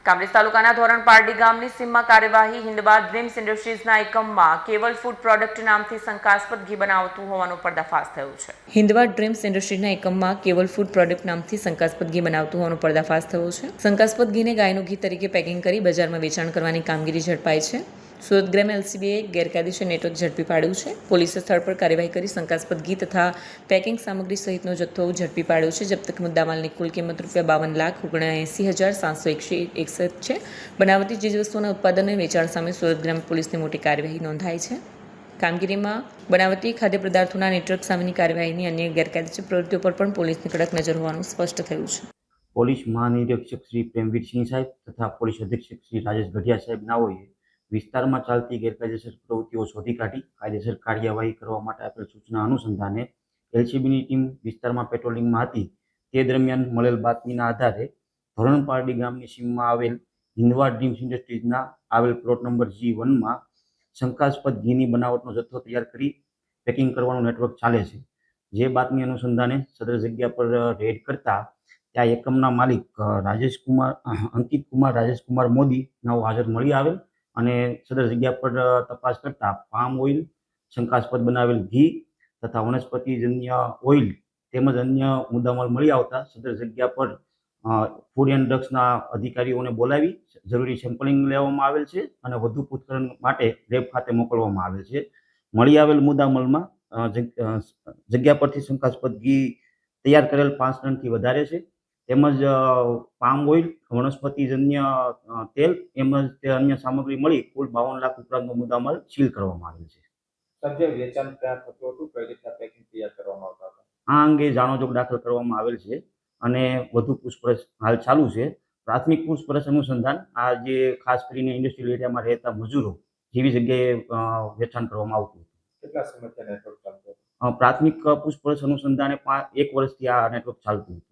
કામરેજ તાલુકાના ધોરણ પારડી ગામની સીમમાં કાર્યવાહી હિન્દબાદ ડ્રીમ્સ ઇન્ડસ્ટ્રીઝના એકમમાં કેવલ ફૂડ પ્રોડક્ટ નામથી શંકાસ્પદ ઘી બનાવતું હોવાનો પર્દાફાશ થયો છે। હિન્દબાદ ડ્રીમ્સ ઇન્ડસ્ટ્રીઝના એકમમાં કેવલ ફૂડ પ્રોડક્ટ નામથી શંકાસ્પદ ઘી બનાવતું હોવાનો પર્દાફાશ થયો છે। શંકાસ્પદ ઘીને ગાયનું ઘી તરીકે પેકિંગ કરી બજારમાં વેચાણ કરવાની કામગીરી ઝડપાઈ છે। સુરત ગ્રામ એલસીબીએ ગેરકાયદેસર નેટવર્ક ઝડપી પાડ્યું છે। પોલીસે સ્થળ પર કાર્યવાહી કરી શંકાસ્પદ ઘી તથા પેકિંગ સામગ્રી સહિતનો જથ્થો ઝડપી પાડ્યો છે। જપ્ત મુદ્દામાલની કુલ કિંમત ₹52,79,761 છે। બનાવટી ચીજવસ્તુઓના ઉત્પાદન અને વેચાણ સામે સુરત ગ્રામ પોલીસની મોટી કાર્યવાહી નોંધાઈ છે। કામગીરીમાં બનાવટી ખાદ્ય પદાર્થોના નેટવર્ક સામેની કાર્યવાહીની અન્ય ગેરકાયદેસર પ્રવૃત્તિઓ પર પણ પોલીસની કડક નજર હોવાનું સ્પષ્ટ થયું છે। પોલીસ મહાનિરીક્ષક શ્રી પ્રેમવીરસિંહ સાહેબ તથા પોલીસ અધિક્ષક શ્રી રાજેશ ગઢિયા સાહેબ નાઓએ વિસ્તારમાં ચાલતી ગેરકાયદેસર પ્રવૃત્તિઓ શોધી કાઢી કાયદેસર કાર્યવાહી કરવા માટે આપેલ સૂચના અનુસંધાને એલસીબીની ટીમ વિસ્તારમાં પેટ્રોલિંગમાં હતી। તે દરમિયાન મળેલ બાતમીના આધારે ધોરણ પારડી ગામની સીમમાં આવેલ હિન્દબાદ ડ્રીમ્સ ઇન્ડસ્ટ્રીઝના આવેલ પ્લોટ નંબર G1માં શંકાસ્પદ ઘીની બનાવટનો જથ્થો તૈયાર કરી પેકિંગ કરવાનું નેટવર્ક ચાલે છે। જે બાતમી અનુસંધાને સદર જગ્યા પર રેડ કરતા ત્યાં એકમના માલિક અંકિત કુમાર રાજેશ કુમાર મોદી નાઓ હાજર મળી આવેલ અને સદર જગ્યા પર તપાસ કરતા પામ ઓઇલ, શંકાસ્પદ બનાવેલ ઘી તથા વનસ્પતિજન્ય ઓઇલ તેમજ અન્ય મુદ્દામાલ મળી આવતા સદર જગ્યા પર ફૂડ એન્ડ ડ્રગ્સના અધિકારીઓને બોલાવી જરૂરી સેમ્પલિંગ લેવામાં આવેલ છે અને વધુ પૂછપરછ માટે લેબ ખાતે મોકલવામાં આવેલ છે। મળી આવેલ મુદ્દામાલમાં જગ્યા પરથી શંકાસ્પદ ઘી તૈયાર કરેલ 5 ટનથી વધારે છે તેમજ પામ ઓઇલ, વનસ્પતિજન્ય તેલ તેમજ અન્ય સામગ્રી મળી કુલ 52 લાખ ઉપરાંતનો મુદ્દામાલ સીલ કરવામાં આવેલ છે। સભ્ય વેચાણ ક્યાં થતું હતું, કઈ રીતના પેકિંગ તૈયાર કરવામાં આવતા હતા, આ અંગે જાણોજોગ દાખલ કરવામાં આવેલ છે અને વધુ પૂછપરછ હાલ ચાલુ છે। પ્રાથમિક પૂછપરછ અનુસંધાન આ જે ખાસ કરીને ઇન્ડસ્ટ્રીયલ એરિયામાં રહેતા મજૂરો જેવી જગ્યાએ વેચાણ કરવામાં આવતું હતું। કેટલા સમયથી નેટવર્ક ચાલતું હતું? પ્રાથમિક પૂછપરછ અનુસંધાને 1 વર્ષથી આ નેટવર્ક ચાલતું હતું।